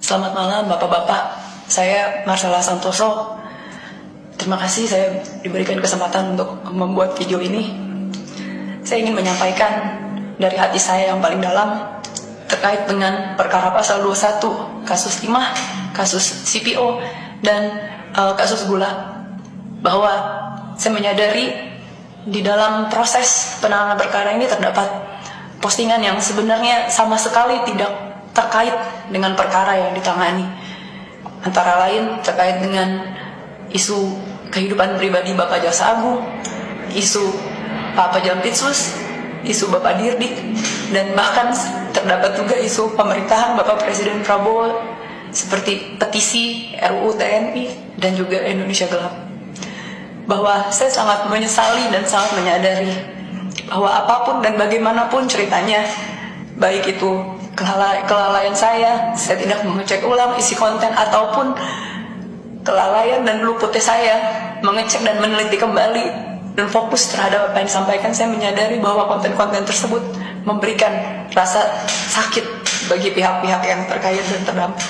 Selamat malam Bapak-Bapak, saya Marcella Santoso. Terima kasih saya diberikan kesempatan untuk membuat video ini. Saya ingin menyampaikan dari hati saya yang paling dalam terkait dengan perkara pasal 21, kasus timah, kasus CPO, dan kasus gula. Bahwa saya menyadari di dalam proses penanganan perkara ini terdapat postingan yang sebenarnya sama sekali tidak terkait dengan perkara yang ditangani. Antara lain terkait dengan isu kehidupan pribadi Bapak Jaksa Agung, isu Pak Pajamtitsus, isu Bapak Dirdik, dan bahkan terdapat juga isu pemerintahan Bapak Presiden Prabowo seperti petisi RUU TNI dan juga Indonesia Gelap. Bahwa saya sangat menyesali dan sangat menyadari bahwa apapun dan bagaimanapun ceritanya, baik itu kelalaian saya tidak mengecek ulang isi konten, ataupun kelalaian dan luputnya saya mengecek dan meneliti kembali dan fokus terhadap apa yang disampaikan, saya menyadari bahwa konten-konten tersebut memberikan rasa sakit bagi pihak-pihak yang terkait dan terdampak.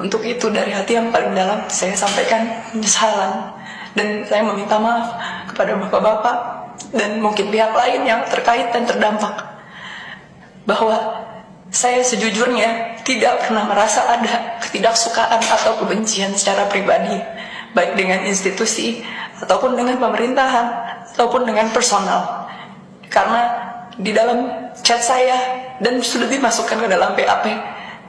Untuk itu dari hati yang paling dalam saya sampaikan penyesalan, dan saya meminta maaf kepada bapak-bapak dan mungkin pihak lain yang terkait dan terdampak, bahwa saya sejujurnya tidak pernah merasa ada ketidaksukaan atau kebencian secara pribadi, baik dengan institusi, ataupun dengan pemerintahan, ataupun dengan personal. Karena di dalam chat saya, dan sudah dimasukkan ke dalam PAP,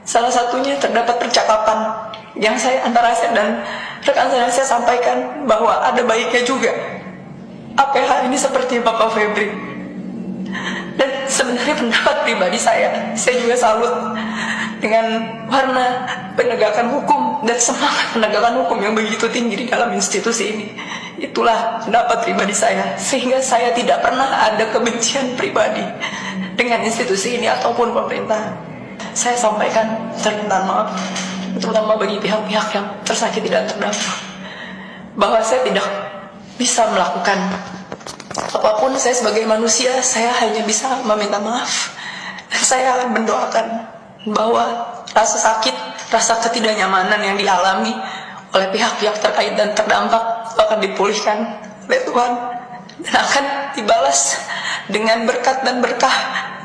salah satunya terdapat percakapan yang saya antara saya dan rekan saya sampaikan bahwa ada baiknya juga APH ini seperti Bapak Febri. Dan sebenarnya pendapat pribadi saya juga salut dengan warna penegakan hukum dan semangat penegakan hukum yang begitu tinggi di dalam institusi ini. Itulah pendapat pribadi saya, sehingga saya tidak pernah ada kebencian pribadi dengan institusi ini ataupun pemerintah. Saya sampaikan permintaan maaf, terutama bagi pihak-pihak yang tersakiti dan terdampak, bahwa saya tidak bisa melakukan apapun. Saya sebagai manusia, saya hanya bisa meminta maaf, dan saya akan mendoakan bahwa rasa sakit, rasa ketidaknyamanan yang dialami oleh pihak-pihak terkait dan terdampak akan dipulihkan oleh Tuhan, dan akan dibalas dengan berkat dan berkah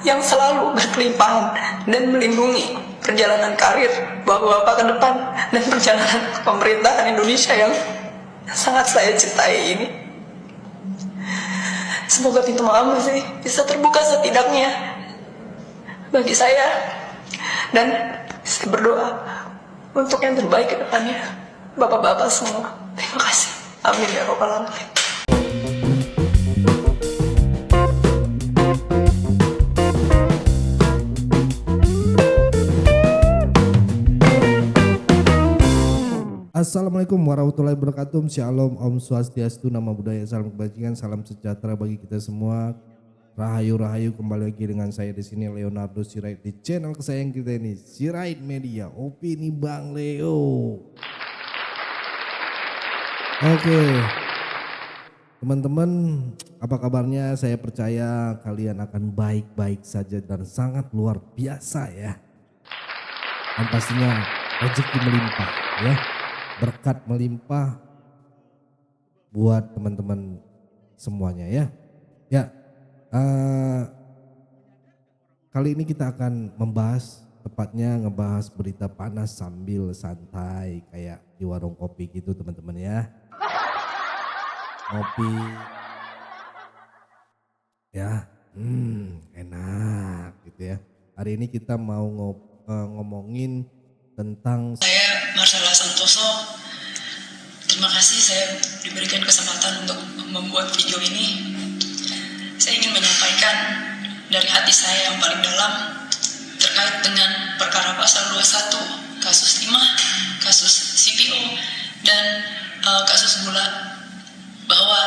yang selalu berkelimpahan dan melindungi perjalanan karir Bapak-Bapak ke depan dan perjalanan pemerintahan Indonesia yang sangat saya cintai ini. Semoga pintu maaf masih bisa terbuka setidaknya bagi saya, dan saya berdoa untuk yang terbaik ke depannya Bapak-bapak semua. Terima kasih. Amin ya rabbal alamin. Assalamualaikum warahmatullahi wabarakatuh. Shalom, Om Swastiastu, nama budaya, salam kebajikan, salam sejahtera bagi kita semua. Rahayu kembali lagi dengan saya di sini Leonardo Sirait di channel kesayangan kita ini, Sirait Media, opini Bang Leo. Oke. Teman-teman, apa kabarnya? Saya percaya kalian akan baik-baik saja dan sangat luar biasa ya. Dan pastinya rezeki melimpah ya. Berkat melimpah buat teman-teman semuanya ya. Ya, kali ini kita akan membahas, tepatnya ngebahas berita panas sambil santai kayak di warung kopi gitu teman-teman ya. Kopi ya, enak gitu ya. Hari ini kita mau ngomongin tentang Saya Marcella Santoso. Terima kasih saya diberikan kesempatan untuk membuat video ini. Saya ingin menyampaikan dari hati saya yang paling dalam terkait dengan perkara pasal 21, kasus timah, kasus CPO, dan kasus gula. Bahwa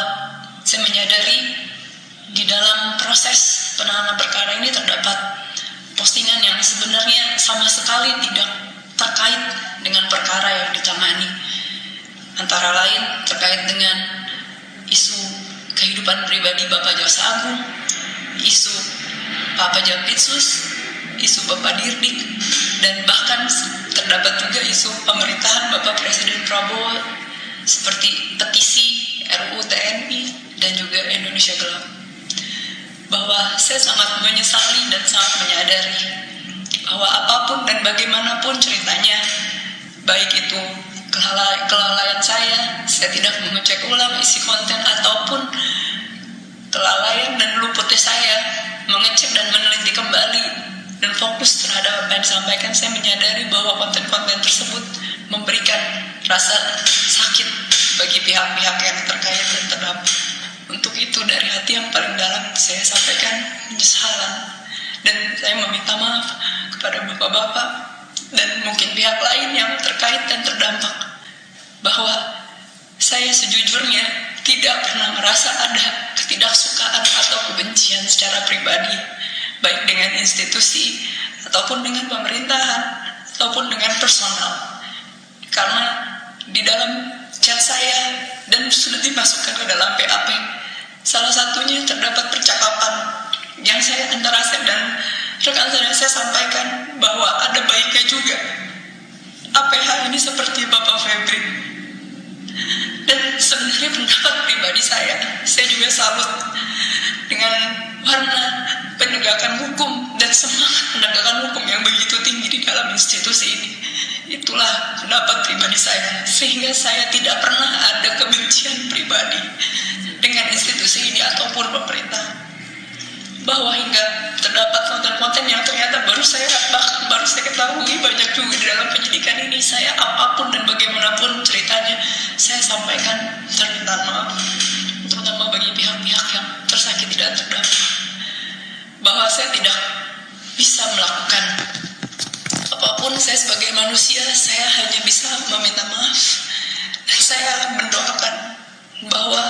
saya menyadari di dalam proses penanganan perkara ini terdapat postingan yang sebenarnya sama sekali tidak terkait dengan perkara yang ditangani. Antara lain terkait dengan isu kehidupan pribadi Bapak Jaksa Agung, isu Pak Pajamtitsus, isu Bapak Dirdik, dan bahkan terdapat juga isu isu pemerintahan Bapak Presiden Prabowo seperti petisi RUU TNI dan juga Indonesia Gelap, bahwa saya sangat menyesali dan sangat menyadari bahwa apapun dan bagaimanapun ceritanya, baik itu kelalaian saya tidak mengecek ulang isi konten, ataupun kelalaian dan luputnya saya mengecek dan meneliti kembali dan fokus terhadap apa yang disampaikan, saya menyadari bahwa konten-konten tersebut memberikan rasa sakit bagi pihak-pihak yang terkait dan terdampak. Untuk itu dari hati yang paling dalam saya sampaikan penyesalan, dan saya meminta maaf kepada bapak-bapak dan mungkin pihak lain yang terkait dan terdampak, bahwa saya sejujurnya tidak pernah merasa ada ketidaksukaan atau kebencian secara pribadi, baik dengan institusi ataupun dengan pemerintahan ataupun dengan personal. Karena di dalam chat saya dan sudah dimasukkan ke dalam PAP, salah satunya terdapat percakapan yang saya antara saya dan rekan saya sampaikan bahwa ada baiknya juga APH ini seperti Bapak Febri. Dan sebenarnya pendapat pribadi saya juga salut dengan warna penegakan hukum dan semangat penegakan hukum yang begitu tinggi di dalam institusi ini. Itulah pendapat pribadi saya, sehingga saya tidak pernah ada kebencian pribadi dengan institusi ini ataupun pemerintah. Bahwa hingga terdapat konten-konten yang ternyata baru saya ketahui banyak juga di dalam penyidikan ini, saya apapun dan bagaimanapun ceritanya saya sampaikan permintaan maaf, terutama bagi pihak-pihak yang tersakiti dan terdampak, bahwa saya tidak bisa melakukan apapun. Saya sebagai manusia, saya hanya bisa meminta maaf, dan saya mendoakan bahwa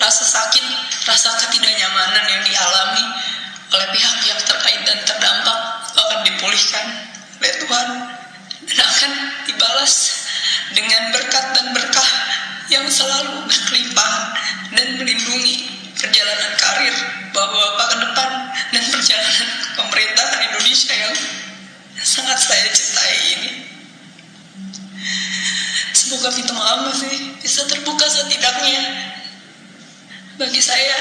rasa sakit, rasa ketidaknyamanan yang dialami oleh pihak yang terkait dan terdampak akan dipulihkan oleh Tuhan dan akan dibalas dengan berkat dan berkah yang selalu berkelimpahan dan melindungi perjalanan karir Bapak ke depan dan perjalanan pemerintahan Indonesia yang sangat saya cintai ini. Semoga pintu maaf masih bisa terbuka setidaknya bagi saya,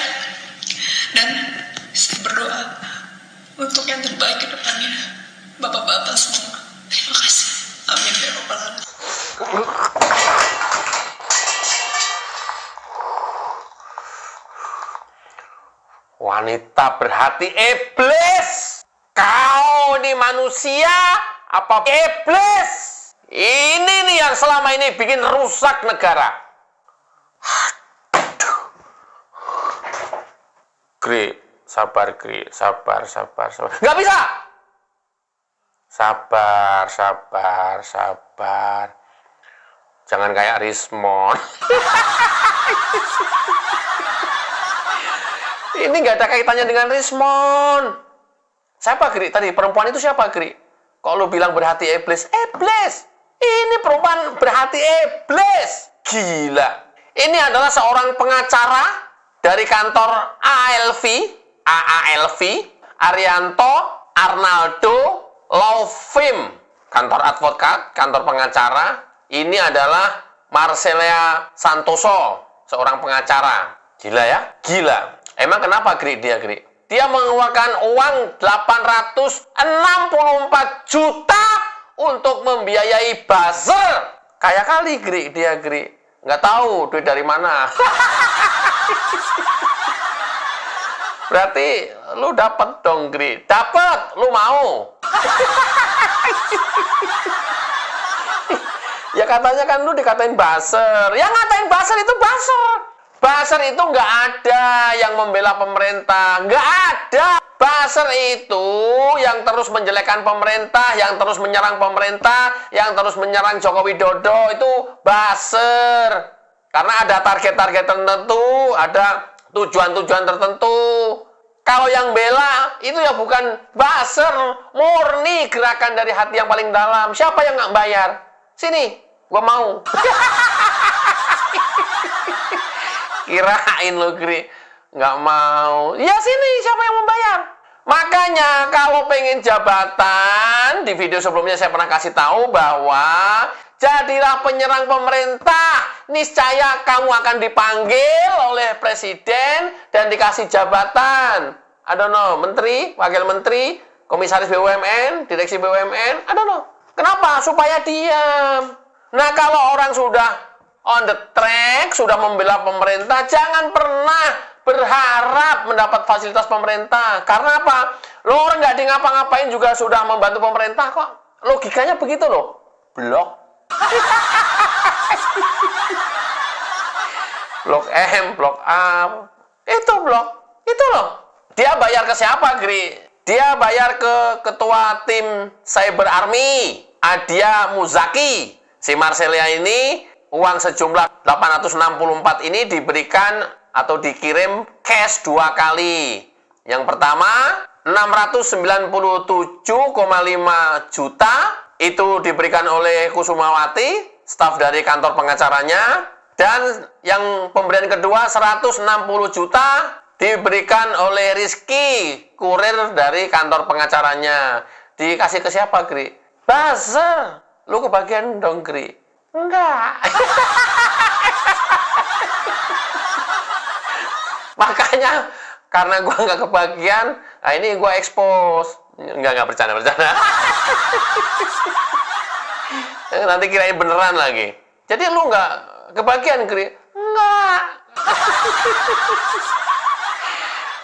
dan saya berdoa untuk yang terbaik ke depannya bapak-bapak semua. Terima kasih. Amin ya rabbal alamin. Wanita berhati iblis. Kau ini manusia apa iblis? Ini nih yang selama ini bikin rusak negara. Gri, sabar Gri, sabar. Nggak bisa. Sabar. Jangan kayak Rismon. Ini nggak ada kaitannya dengan Rismon. Siapa Gri? Tadi perempuan itu siapa Gri? Kok lu bilang berhati iblis? Iblis. Ini perempuan berhati iblis. Gila. Ini adalah seorang pengacara dari kantor AALV, Arianto Arnaldo Law Firm, kantor advokat, kantor pengacara. Ini adalah Marcelia Santoso, seorang pengacara. Gila ya? Gila. Emang kenapa Gri dia Gri? Dia mengeluarkan uang 864 juta untuk membiayai buzzer. Kaya kali Gri dia Gri. Nggak tahu duit dari mana. Berarti lu dapet dong Gri. Dapet, lu mau. Ya katanya kan lu dikatain buzzer. Ya ngatain buzzer itu buzzer. Buzzer itu nggak ada yang membela pemerintah. Nggak ada. Buzzer itu yang terus menjelekkan pemerintah, yang terus menyerang pemerintah, yang terus menyerang Joko Widodo, itu buzzer. Karena ada target-target tertentu, ada tujuan-tujuan tertentu. Kalau yang bela, itu ya bukan buzzer, murni gerakan dari hati yang paling dalam. Siapa yang nggak bayar? Sini, gua mau. Kirain lo Gri nggak mau. Ya sini, siapa yang membayar? Makanya kalau pengen jabatan, di video sebelumnya saya pernah kasih tahu bahwa jadilah penyerang pemerintah. Niscaya kamu akan dipanggil oleh presiden dan dikasih jabatan. I don't know, menteri, wakil menteri, komisaris BUMN, direksi BUMN, I don't know. Kenapa? Supaya diam. Nah, kalau orang sudah on the track, sudah membela pemerintah, jangan pernah berharap mendapat fasilitas pemerintah. Karena apa? Lo orang nggak di ngapa-ngapain juga sudah membantu pemerintah kok. Logikanya begitu loh. Blok. Blok M, blok A. Itu blok. Itu loh. Dia bayar ke siapa, Gri? Dia bayar ke ketua tim Cyber Army, Adia Muzaki. Si Marcelia ini, uang sejumlah 864 ini diberikan atau dikirim cash 2 kali. Yang pertama, 697,5 juta itu diberikan oleh Kusumawati, staf dari kantor pengacaranya. Dan yang pemberian kedua, 160 juta diberikan oleh Rizky, kurir dari kantor pengacaranya. Dikasih ke siapa, Gri? Buzzer. Lu kebagian dong, Gri? Enggak. Makanya, karena gua nggak kebagian, nah ini gua expose. Enggak bercanda. Nanti kirain beneran lagi. Jadi lu nggak kebagian, Gri? Enggak.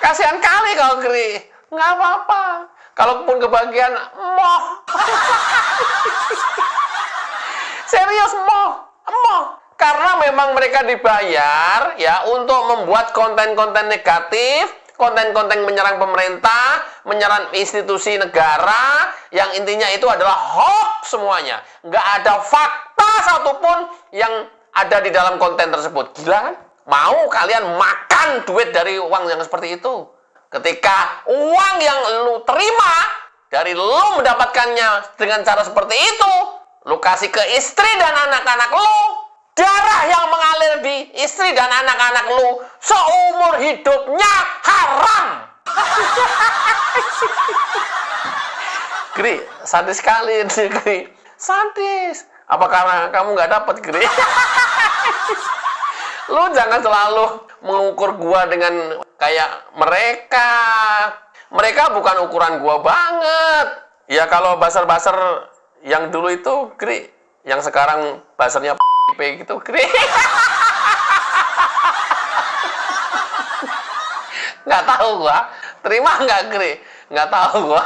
Kasihan kali kau, Gri. Nggak apa-apa. Kalaupun kebagian, moh. Serius, moh. Karena memang mereka dibayar ya untuk membuat konten-konten negatif, konten-konten menyerang pemerintah, menyerang institusi negara, yang intinya itu adalah hoax semuanya. Nggak ada fakta satupun yang ada di dalam konten tersebut. Gila kan? Mau kalian makan duit dari uang yang seperti itu? Ketika uang yang lu terima dari lu mendapatkannya dengan cara seperti itu, lu kasih ke istri dan anak-anak lu, darah yang mengalir di istri dan anak-anak lu seumur hidupnya haram. Gri, sadis sekali ini, Gri. Sadis. Apa karena kamu nggak dapat, Gri? Lu jangan selalu mengukur gua dengan kayak mereka. Mereka bukan ukuran gua banget. Ya kalau baser-baser yang dulu itu, Gri, yang sekarang basernya gitu, Gri. Nggak tahu gua. Terima nggak, Gri? Nggak tahu gua.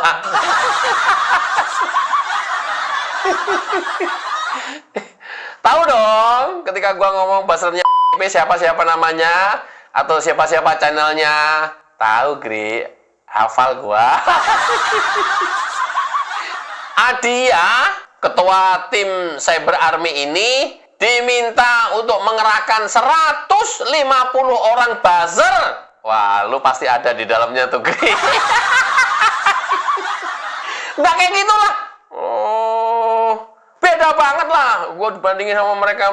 Tahu dong, ketika gua ngomong basernya siapa-siapa namanya atau siapa-siapa channelnya. Tahu, Gri. Hafal gua. Adia, ketua tim Cyber Army ini diminta untuk mengerahkan 150 orang buzzer. Wah, lu pasti ada di dalamnya tuh, Gri. Nggak kayak gitulah. Oh, beda banget lah. Gue dibandingin sama mereka.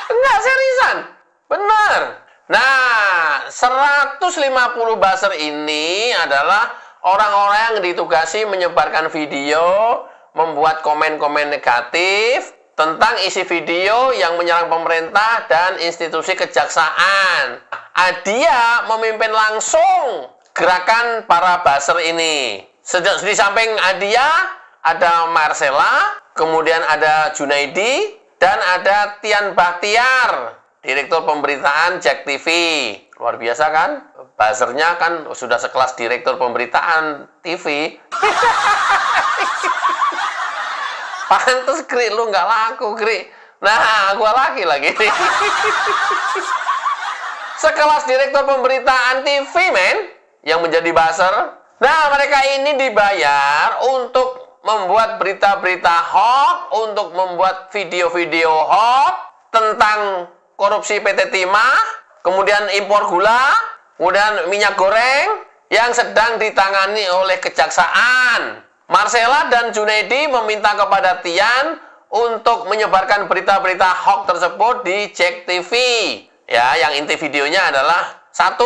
Enggak, seriusan. Bener. Nah, 150 buzzer ini adalah orang-orang yang ditugasi menyebarkan video, membuat komen-komen negatif tentang isi video yang menyerang pemerintah dan institusi kejaksaan. Adia memimpin langsung gerakan para buzzer ini. Di samping Adia, ada Marcella, kemudian ada Junaidi, dan ada Tian Bahtiar, Direktur Pemberitaan Jack TV. Luar biasa kan? Buzzernya kan sudah sekelas Direktur Pemberitaan TV. Pantes, Gri, lu nggak laku, Gri. Nah, gua lagi. Sekelas Direktur Pemberitaan TV, men, yang menjadi buzzer. Nah, mereka ini dibayar untuk membuat berita-berita hoax, untuk membuat video-video hoax tentang korupsi PT Timah, kemudian impor gula, kemudian minyak goreng yang sedang ditangani oleh kejaksaan. Marcella dan Junaidi meminta kepada Tian untuk menyebarkan berita-berita hoax tersebut di Jack TV. Ya, yang inti videonya adalah 1,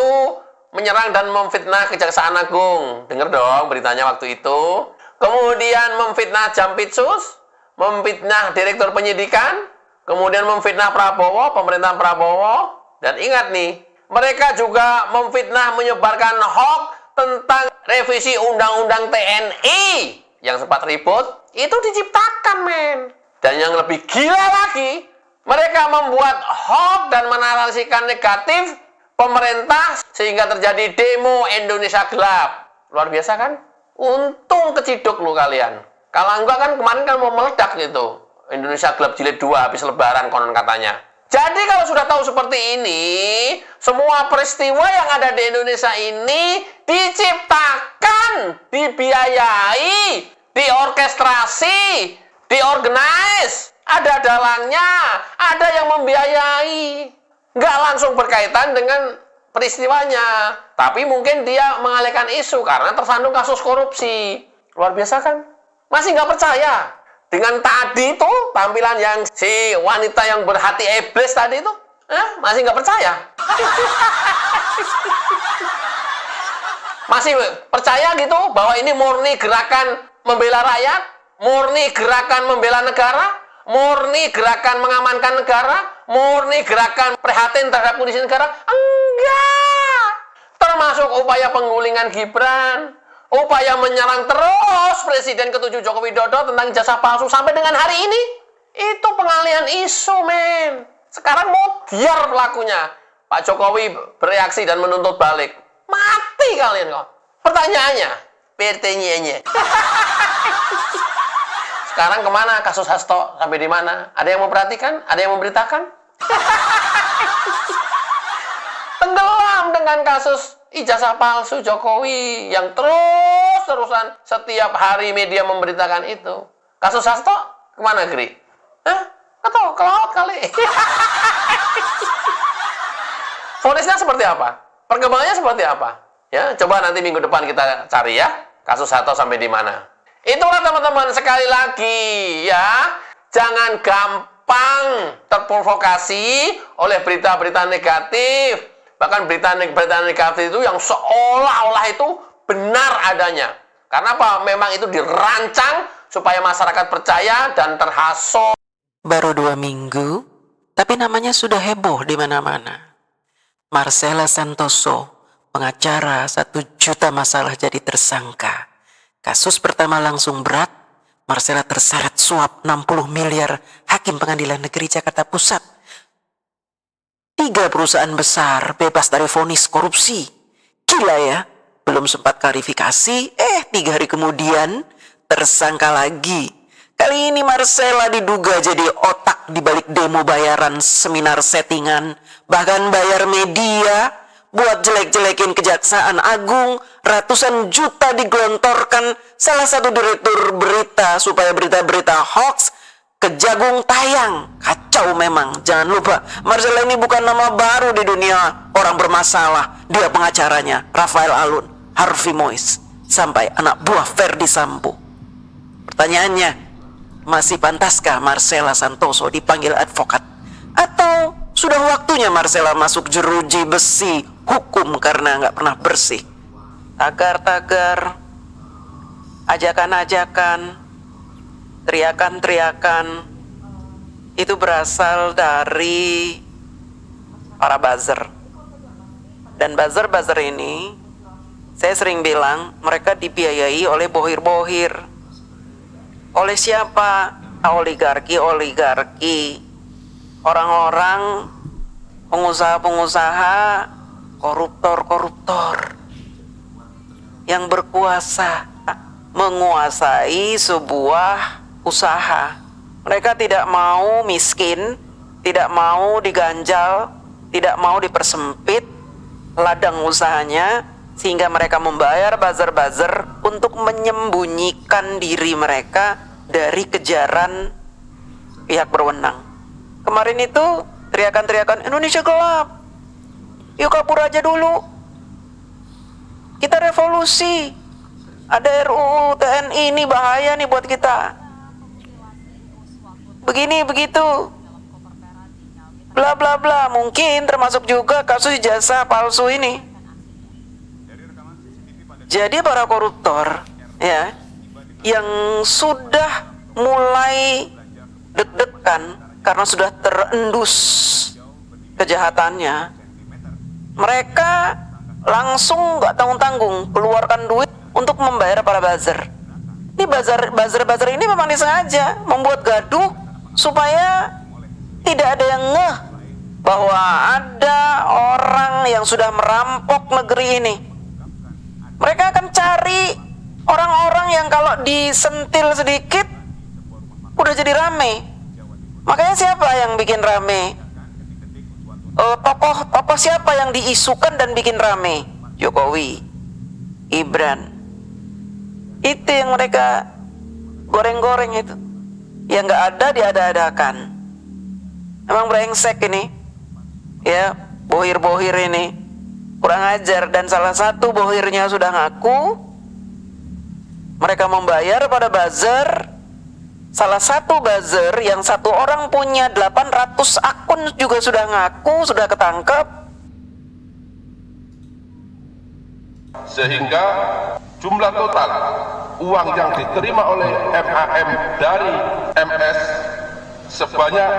menyerang dan memfitnah Kejaksaan Agung. Dengar dong beritanya waktu itu. kemudian memfitnah Jampitsus, memfitnah Direktur Penyidikan, kemudian memfitnah Prabowo, pemerintahan Prabowo, dan ingat nih, mereka juga memfitnah menyebarkan hoax tentang revisi Undang-Undang TNI yang sempat ribut, itu diciptakan, men. Dan yang lebih gila lagi, mereka membuat hoax dan menarasikan negatif pemerintah sehingga terjadi demo Indonesia Gelap. Luar biasa kan? Untung keciduk lu kalian. Kalau enggak kan kemarin kan mau meledak gitu. Indonesia Gelap jilid 2 habis lebaran konon katanya. Jadi kalau sudah tahu seperti ini, semua peristiwa yang ada di Indonesia ini diciptakan, dibiayai, diorkestrasi, diorganize. Ada dalangnya, ada yang membiayai. Nggak langsung berkaitan dengan peristiwanya. Tapi mungkin dia mengalihkan isu karena tersandung kasus korupsi. Luar biasa kan? Masih nggak percaya? Dengan tadi itu, tampilan yang si wanita yang berhati iblis tadi itu, masih nggak percaya? Masih percaya gitu bahwa ini murni gerakan membela rakyat, murni gerakan membela negara, murni gerakan mengamankan negara, murni gerakan prihatin terhadap kondisi negara? Enggak! Termasuk upaya penggulingan Gibran, upaya menyerang terus Presiden ke-7 Joko Widodo tentang ijazah palsu sampai dengan hari ini. Itu pengalihan isu, men. Sekarang mau biar pelakunya. Pak Jokowi bereaksi dan menuntut balik. Mati kalian kok. Pertanyaannya, PT-nya. Sekarang kemana kasus Hasto? Sampai di mana? Ada yang memperhatikan? Ada yang memberitakan? Tenggelam dengan kasus ijazah palsu Jokowi yang terus-terusan setiap hari media memberitakan itu. Kasus Hasto kemana, Gri? Atau ke laut kali? Fonisnya seperti apa? Perkembangannya seperti apa? Ya, coba nanti minggu depan kita cari ya. Kasus Hasto sampai di mana? Itulah teman-teman, sekali lagi ya, jangan gampang terprovokasi oleh berita-berita negatif. Bahkan berita-berita negatif itu yang seolah-olah itu benar adanya. Karena apa? Memang itu dirancang supaya masyarakat percaya dan terhasut. Baru 2 minggu, tapi namanya sudah heboh di mana-mana. Marcella Santoso, pengacara 1 juta masalah jadi tersangka. Kasus pertama langsung berat, Marcella terseret suap 60 miliar Hakim Pengadilan Negeri Jakarta Pusat. 3 perusahaan besar bebas dari vonis korupsi. Gila ya, belum sempat klarifikasi, 3 hari kemudian tersangka lagi. Kali ini Marcella diduga jadi otak di balik demo bayaran seminar settingan, bahkan bayar media buat jelek-jelekin Kejaksaan Agung, ratusan juta digelontorkan salah satu direktur berita supaya berita-berita hoax kejagung tayang. Kacau memang. Jangan lupa, Marcella ini bukan nama baru di dunia orang bermasalah. Dia pengacaranya, Rafael Alun, Harvey Mois, sampai anak buah Ferdi Sambo. Pertanyaannya, masih pantaskah Marcella Santoso dipanggil advokat? Atau sudah waktunya Marcella masuk jeruji besi hukum karena nggak pernah bersih? Tagar-tagar, ajakan-ajakan, teriakan-teriakan itu berasal dari para buzzer. Dan buzzer-buzzer ini, saya sering bilang, mereka dibiayai oleh bohir-bohir. Oleh siapa? Oligarki. Orang-orang, pengusaha-pengusaha, koruptor-koruptor yang berkuasa menguasai sebuah usaha. Mereka tidak mau miskin, tidak mau diganjal, tidak mau dipersempit ladang usahanya, sehingga mereka membayar buzzer-buzzer untuk menyembunyikan diri mereka dari kejaran pihak berwenang. Kemarin itu teriakan-teriakan Indonesia gelap, yuk kabur aja dulu, kita revolusi, ada RUU TNI, ini bahaya nih buat kita, begini begitu, bla bla bla. Mungkin termasuk juga kasus ijazah palsu ini. Jadi para koruptor ya yang sudah mulai deg-degan karena sudah terendus kejahatannya, mereka langsung nggak tanggung-tanggung keluarkan duit untuk membayar para buzzer. Ini buzzer ini memang disengaja membuat gaduh supaya tidak ada yang ngeh bahwa ada orang yang sudah merampok negeri ini. Mereka akan cari orang-orang yang kalau disentil sedikit udah jadi rame. Makanya siapa yang bikin rame? Tokoh siapa yang diisukan dan bikin rame? Jokowi, Gibran. Itu yang mereka goreng-goreng itu. Yang nggak ada diada-adakan. Emang brengsek ini. Ya, bohir-bohir ini kurang ajar, dan salah satu bohirnya sudah ngaku mereka membayar pada buzzer. Salah satu buzzer yang satu orang punya 800 akun juga sudah ngaku, sudah ketangkep. Sehingga jumlah total uang yang diterima oleh MAM dari MS sebanyak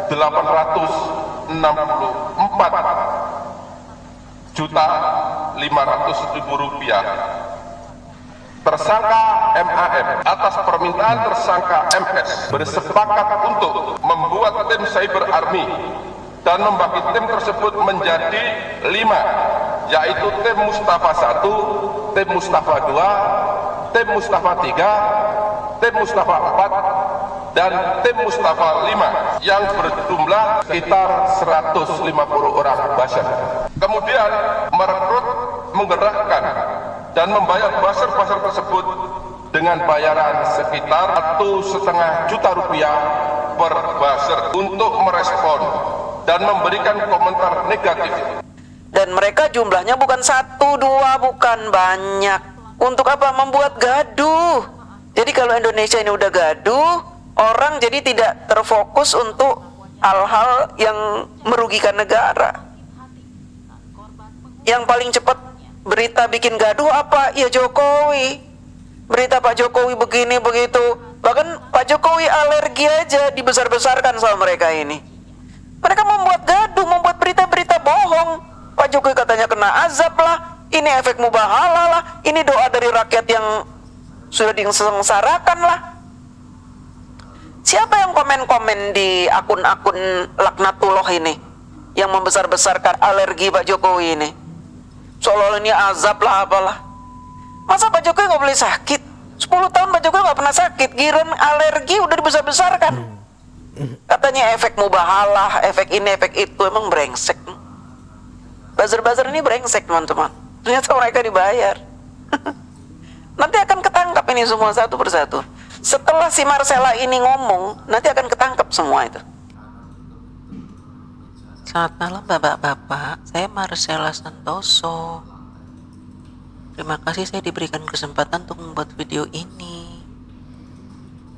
864.500.000 rupiah. Tersangka MAM atas permintaan tersangka MS bersepakat untuk membuat tim Cyber Army dan membagi tim tersebut menjadi 5, yaitu tim Mustafa 1, tim Mustafa 2, tim Mustafa 3, tim Mustafa 4, dan tim Mustafa 5 yang berjumlah sekitar 150 orang buzzer. Kemudian merekrut, menggerakkan dan membayar buzzer-buzzer tersebut dengan bayaran sekitar 1,5 juta rupiah per buzzer untuk merespon dan memberikan komentar negatif. Dan mereka jumlahnya bukan 1, 2, bukan banyak. Untuk apa? Membuat gaduh. Jadi kalau Indonesia ini udah gaduh, orang jadi tidak terfokus untuk hal-hal yang merugikan negara. Yang paling cepat berita bikin gaduh apa? Ya Jokowi. Berita Pak Jokowi begini begitu. Bahkan Pak Jokowi alergi aja dibesar-besarkan sama mereka ini. Mereka membuat gaduh, membuat berita-berita bohong. Pak Jokowi katanya kena azab lah, ini efek mubahala lah, ini doa dari rakyat yang sudah disengsarakan lah. Siapa yang komen-komen di akun-akun laknatullah ini, yang membesar-besarkan alergi Pak Jokowi ini? Seolah-olah ini azab lah apalah. Masa Pak Jokowi nggak boleh sakit? 10 tahun Pak Jokowi nggak pernah sakit, giran alergi udah dibesar-besarkan. Katanya efek mubahalah, efek ini, efek itu. Emang brengsek. Buzzer-buzzer ini brengsek teman-teman. Ternyata mereka dibayar. Nanti akan ketangkap ini semua satu persatu. Setelah si Marcella ini ngomong, nanti akan ketangkap semua itu. Selamat malam bapak-bapak, saya Marcella Santoso. Terima kasih saya diberikan kesempatan untuk membuat video ini.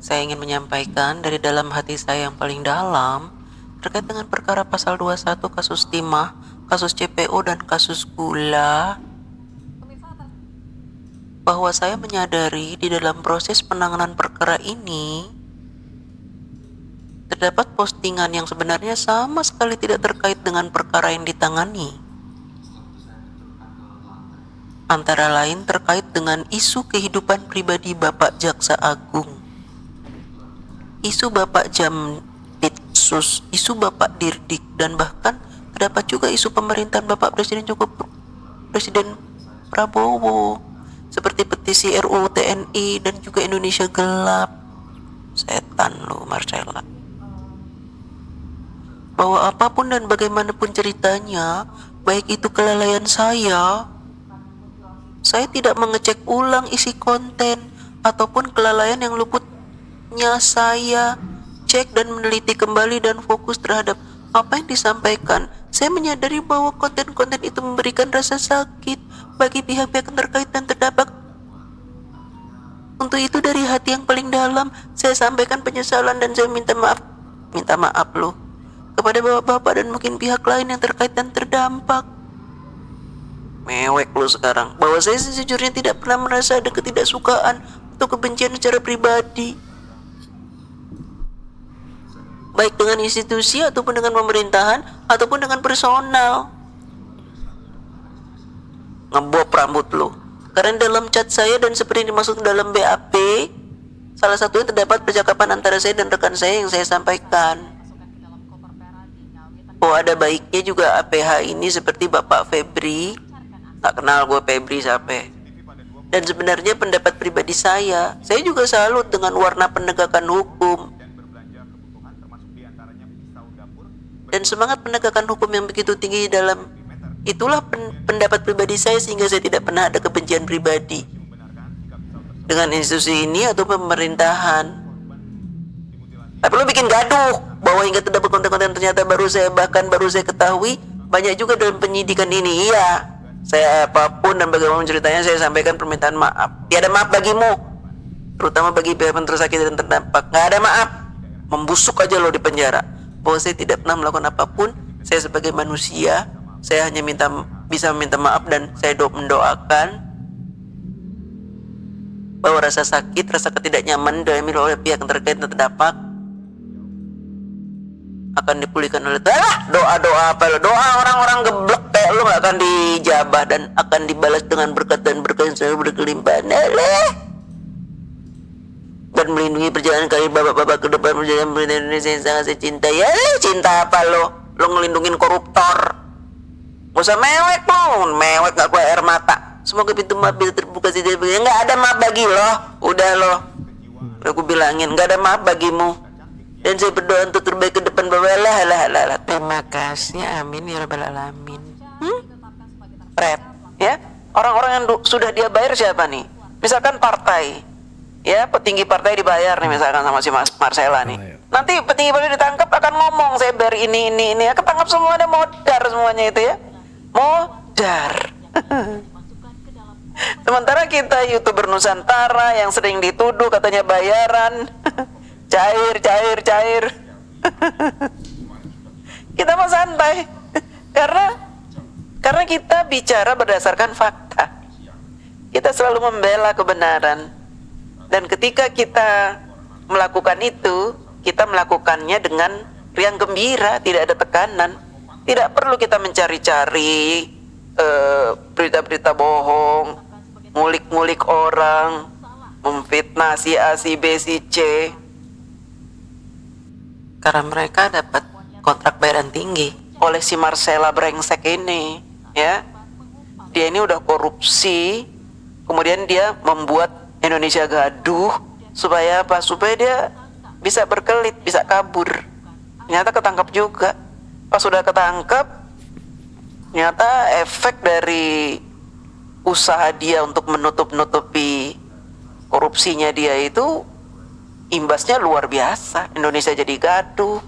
Saya ingin menyampaikan dari dalam hati saya yang paling dalam terkait dengan perkara pasal 21 kasus timah, kasus CPO dan kasus gula, bahwa saya menyadari di dalam proses penanganan perkara ini terdapat postingan yang sebenarnya sama sekali tidak terkait dengan perkara yang ditangani. Antara lain terkait dengan isu kehidupan pribadi Bapak Jaksa Agung, isu Bapak Jampitsus, isu Bapak Dirdik, dan bahkan terdapat juga isu pemerintahan Bapak Presiden Prabowo, seperti petisi RUU TNI dan juga Indonesia Gelap. Setan lu Marcella. Bahwa apapun dan bagaimanapun ceritanya, baik itu kelalaian saya tidak mengecek ulang isi konten ataupun kelalaian yang luputnya saya cek dan meneliti kembali dan fokus terhadap apa yang disampaikan. Saya menyadari bahwa konten-konten itu memberikan rasa sakit bagi pihak-pihak terkait dan terdampak. Untuk itu dari hati yang paling dalam saya sampaikan penyesalan dan saya minta maaf loh kepada bapak-bapak dan mungkin pihak lain yang terkait dan terdampak. Mewek lu sekarang. Bahwa saya sejujurnya tidak pernah merasa ada ketidaksukaan atau kebencian secara pribadi, baik dengan institusi ataupun dengan pemerintahan ataupun dengan personal. Ngebop rambut lo. Karena dalam chat saya dan seperti yang dimaksud dalam BAP, salah satunya terdapat percakapan antara saya dan rekan saya yang saya sampaikan. Oh, ada baiknya juga APH ini seperti Bapak Febri. Tak kenal gue Febri siapa. Dan sebenarnya pendapat pribadi saya juga salut dengan warna penegakan hukum dan semangat penegakan hukum yang begitu tinggi dalam. Itulah pendapat pribadi saya, sehingga saya tidak pernah ada kebencian pribadi dengan institusi ini atau pemerintahan. Tapi lo bikin gaduh bahwa hingga terdapat konten-konten, ternyata baru saya ketahui banyak juga dalam penyidikan ini. Iya, saya apapun dan bagaimana ceritanya saya sampaikan permintaan maaf. Tiada maaf bagimu, terutama bagi pihak yang tersakiti dan terdampak. Nggak ada maaf, membusuk aja lo di penjara. Bahwa saya tidak pernah melakukan apapun. Saya sebagai manusia, saya hanya bisa meminta maaf dan saya mendoakan bahwa rasa sakit, rasa ketidaknyamanan dialami oleh pihak yang terkait dan terdampak akan dipulihkan oleh doa apa lo? Doa orang-orang geblek kayak lo gak akan dijabah dan akan dibalas dengan berkat dan berkah yang selalu berkelimpahan dan melindungi perjalanan kali bapak-bapak ke depan perjalanan pemerintah Indonesia yang sangat saya cintai. Ya, cinta apa lo? Lo ngelindungin koruptor. Gak usah mewek lo, mewek gak keluar air mata. Semoga pintu maaf bisa terbuka saja. Gak ada maaf bagi lo. Udah lo, udah aku bilangin gak ada maaf bagimu. Dan saya berdoa untuk terbaik ke depan bapak. Lah. Terima kasih, amin ya rabbal alamin. Red, ya, orang-orang yang sudah dia bayar siapa nih? Misalkan partai, ya, petinggi partai dibayar nih misalkan sama si Marcella nih. Nanti petinggi partai ditangkap akan ngomong saya bayar ini ya, ketangkap semua, ada modar semuanya itu ya. Modar. Sementara kita YouTuber Nusantara yang sering dituduh katanya bayaran cair. Kita mau santai karena kita bicara berdasarkan fakta. Kita selalu membela kebenaran. Dan ketika kita melakukan itu, kita melakukannya dengan riang gembira, tidak ada tekanan. Tidak perlu kita mencari-cari berita-berita bohong, ngulik-ngulik orang, memfitnah si A, si B, si C. Karena mereka dapat kontrak bayaran tinggi oleh si Marcella brengsek ini, ya. Dia ini udah korupsi, kemudian dia membuat Indonesia gaduh supaya apa? Supaya dia bisa berkelit, bisa kabur. Ternyata ketangkap juga. Pas sudah ketangkap, ternyata efek dari usaha dia untuk menutup-nutupi korupsinya dia itu imbasnya luar biasa. Indonesia jadi gaduh,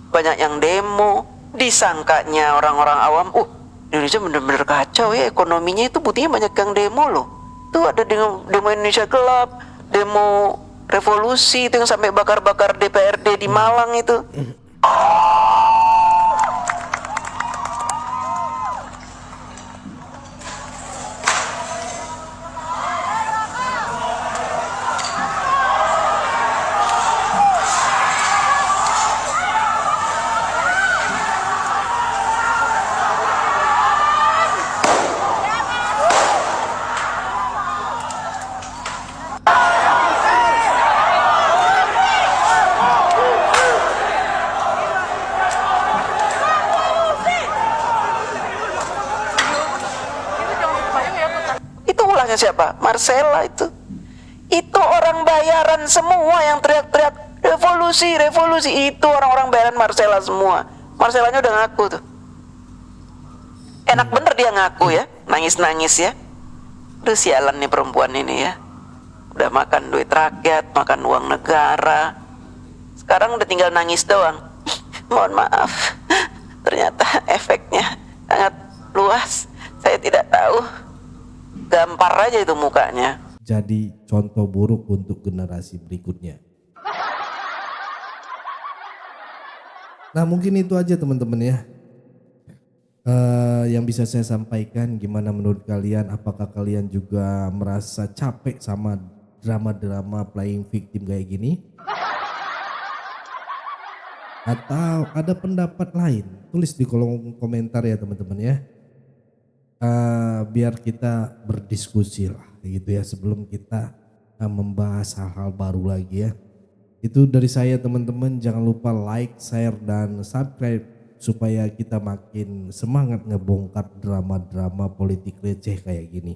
banyak yang demo, disangkanya orang-orang awam, Indonesia bener-bener kacau ya ekonominya, itu buktinya banyak yang demo loh. Tuh ada demo Indonesia gelap, demo revolusi itu yang sampai bakar-bakar DPRD di Malang itu. Siapa? Marcella itu orang bayaran semua yang teriak-teriak revolusi, itu orang-orang bayaran Marcella semua. Marcellanya udah ngaku tuh, enak bener dia ngaku ya, nangis-nangis ya. Udah sialan nih perempuan ini ya, udah makan duit rakyat, makan uang negara, sekarang udah tinggal nangis doang. Mohon maaf, ternyata efeknya sangat luas, saya tidak tahu. Gampar aja itu mukanya. Jadi contoh buruk untuk generasi berikutnya. Nah mungkin itu aja teman-teman ya. Yang bisa saya sampaikan. Gimana menurut kalian? Apakah kalian juga merasa capek sama drama-drama playing victim kayak gini? Atau ada pendapat lain? Tulis di kolom komentar ya teman-teman ya. Biar kita berdiskusi lah gitu ya sebelum kita membahas hal-hal baru lagi ya. Itu dari saya teman-teman, jangan lupa like, share, dan subscribe supaya kita makin semangat ngebongkar drama-drama politik receh kayak gini.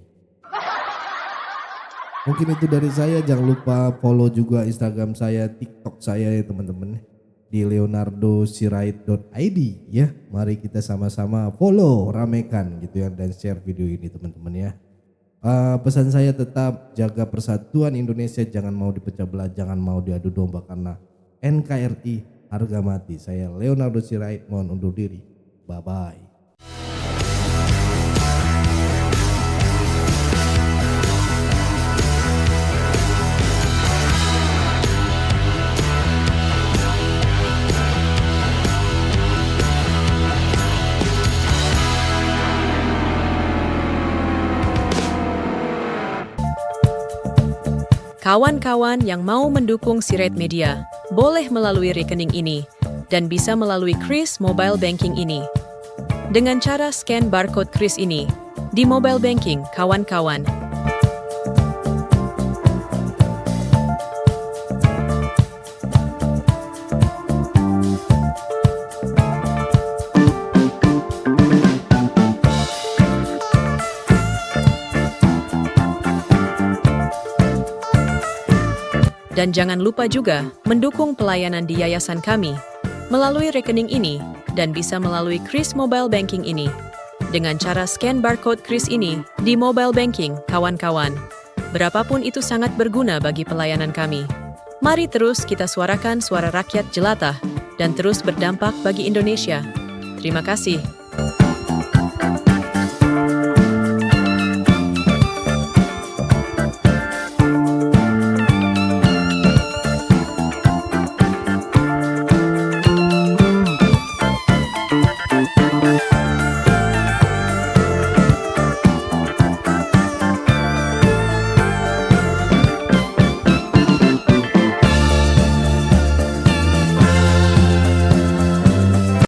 Mungkin itu dari saya, jangan lupa follow juga Instagram saya, TikTok saya ya teman-teman. Di leonardosirait.id ya. Mari kita sama-sama follow, ramekan gitu ya dan share video ini teman-teman ya. Pesan saya tetap jaga persatuan Indonesia, jangan mau dipecah belah, jangan mau diadu domba karena NKRI harga mati. Saya Leonardo Sirait mohon undur diri. Bye bye. Kawan-kawan yang mau mendukung Sirait Media, boleh melalui rekening ini dan bisa melalui Kris Mobile Banking ini. Dengan cara scan barcode Kris ini di mobile banking, kawan-kawan. Dan jangan lupa juga mendukung pelayanan di yayasan kami melalui rekening ini dan bisa melalui Kris Mobile Banking ini. Dengan cara scan barcode Kris ini di mobile banking, kawan-kawan. Berapapun itu sangat berguna bagi pelayanan kami. Mari terus kita suarakan suara rakyat jelata dan terus berdampak bagi Indonesia. Terima kasih.